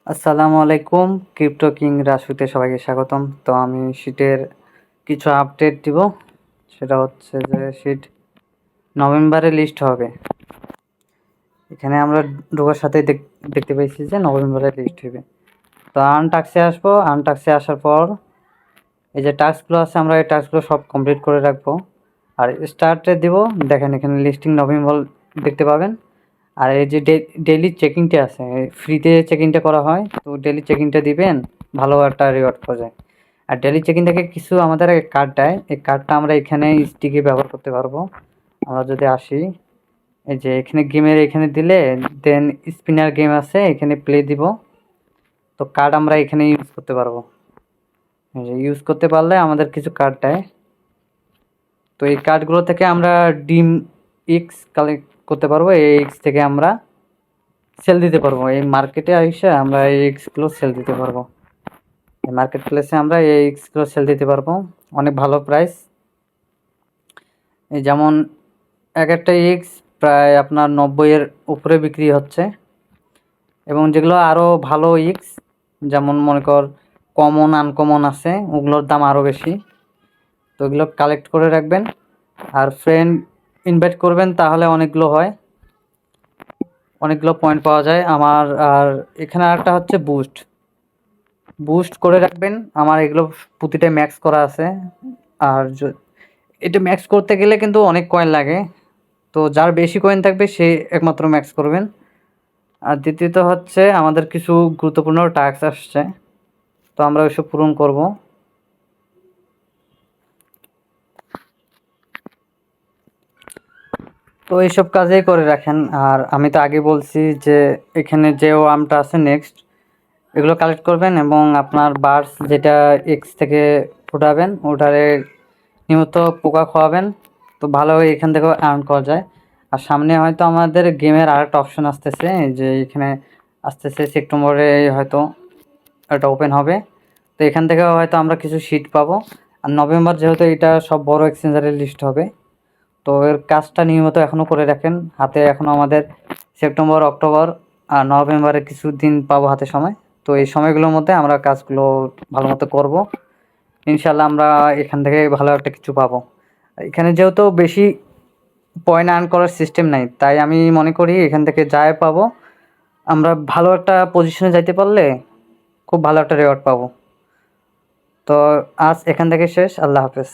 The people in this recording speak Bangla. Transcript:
আসসালামু আলাইকুম। ক্রিপ্টো কিং রাসুতে সবাইকে স্বাগতম। তো আমি শীটের কিছু আপডেট দিব। সেটা হচ্ছে যে শীট নভেম্বরে লিস্ট হবে। এখানে আমরা ঢোকার সাথে দেখতে পেয়েছি যে নভেম্বরে লিস্ট হবে। তো আনটাক্সে আসবো। আনটাক্সে আসার পর এই যে টাস্কগুলো আছে, আমরা এই টাস্কগুলো সব কমপ্লিট করে রাখবো। আর স্টার্টে দিব। দেখেন এখানে লিস্টিং নভেম্বর দেখতে পাবেন। আর এই যে ডেইলি চেকিংটা আছে, ফ্রিতে চেকিংটা করা হয়, তো ডেইলি চেকিংটা দিবেন, ভালো একটা রিওয়ার্ড পাওয়া যায়। আর ডেইলি চেকিং থেকে কিছু আমাদের কার্ড দেয়, এই কার্ডটা আমরা এখানে স্টিকে ব্যবহার করতে পারবো। আমরা যদি আসি, এই যে এখানে গেমের এখানে দিলে দেন স্পিনার গেম আছে, এখানে প্লে দিব। তো কার্ড আমরা এখানে ইউজ করতে পারবো। এই যে ইউজ করতে পারলে আমাদের কিছু কার্ড দেয়। তো এই কার্ডগুলো থেকে আমরা ডিম এক্স কালেক্ট করতে পারবো। এই এক্স থেকে আমরা সেল দিতে পারবো। এই মার্কেটে এসে আমরা এই এক্সগুলো সেল দিতে পারবো। এই মার্কেট প্লেসে আমরা এই এক্সগুলো সেল দিতে পারবো, অনেক ভালো প্রাইস। এই যেমন এক একটা এক্স প্রায় আপনার 90-এর উপরে বিক্রি হচ্ছে। এবং যেগুলো আরও ভালো এক্স, যেমন মনে কর কমন আনকমন আছে, ওগুলোর দাম আরও বেশি। তো ওগুলো কালেক্ট করে রাখবেন আর ফ্রেন্ড ইনভাইট করবেন, তাহলে অনেকগুলো হয়, অনেকগুলো পয়েন্ট পাওয়া যায় আমার। আর এখানে আরেকটা হচ্ছে বুস্ট বুস্ট করে রাখবেন। আমার এগুলো প্রতিটাই ম্যাক্স করা আছে। আর এটা ম্যাক্স করতে গেলে কিন্তু অনেক কয়েন লাগে, তো যার বেশি কয়েন থাকবে সে একমাত্র ম্যাক্স করবেন। আর দ্বিতীয়ত হচ্ছে আমাদের কিছু গুরুত্বপূর্ণ টাস্ক আসছে, তো আমরা ওইসব পূরণ করব। তো এইসব কাজেই করে রাখেন। আর আমি তো আগে বলছি যে এখানে যে আমটা আছে নেক্সট, এগুলো কালেক্ট করবেন এবং আপনার বার্ডস যেটা এক্স থেকে ফুটাবেন ওটারে নিয়মিত পোকা খাওয়াবেন, তো ভালোভাবে এখান থেকেও আর্ন করা যায়। আর সামনে হয়তো আমাদের গেমের আরেকটা অপশন আসতেছে, যে এখানে আসতেছে সেপ্টেম্বরে হয়তো এটা ওপেন হবে। তো এখান থেকেও হয়তো আমরা কিছু শিট পাবো। আর নভেম্বর যেহেতু এটা সব বড় এক্সচেঞ্জারের লিস্ট হবে, তো এর কাজটা নিয়মিত এখনও করে রাখেন। হাতে এখনও আমাদের সেপ্টেম্বর, অক্টোবর আর নভেম্বরে কিছু দিন পাবো হাতে সময়। তো এই সময়গুলোর মধ্যে আমরা কাজগুলো ভালো মতো করবো। ইনশাল্লাহ আমরা এখান থেকে ভালো একটা কিছু পাবো। এখানে যেহেতু বেশি পয়েন্ট আর্ন করার সিস্টেম নাই, তাই আমি মনে করি এখান থেকে যাই পাবো, আমরা ভালো একটা পজিশনে যাইতে পারলে খুব ভালো একটা রেওয়ার্ড পাবো। তো আজ এখান থেকে শেষ। আল্লাহ হাফেজ।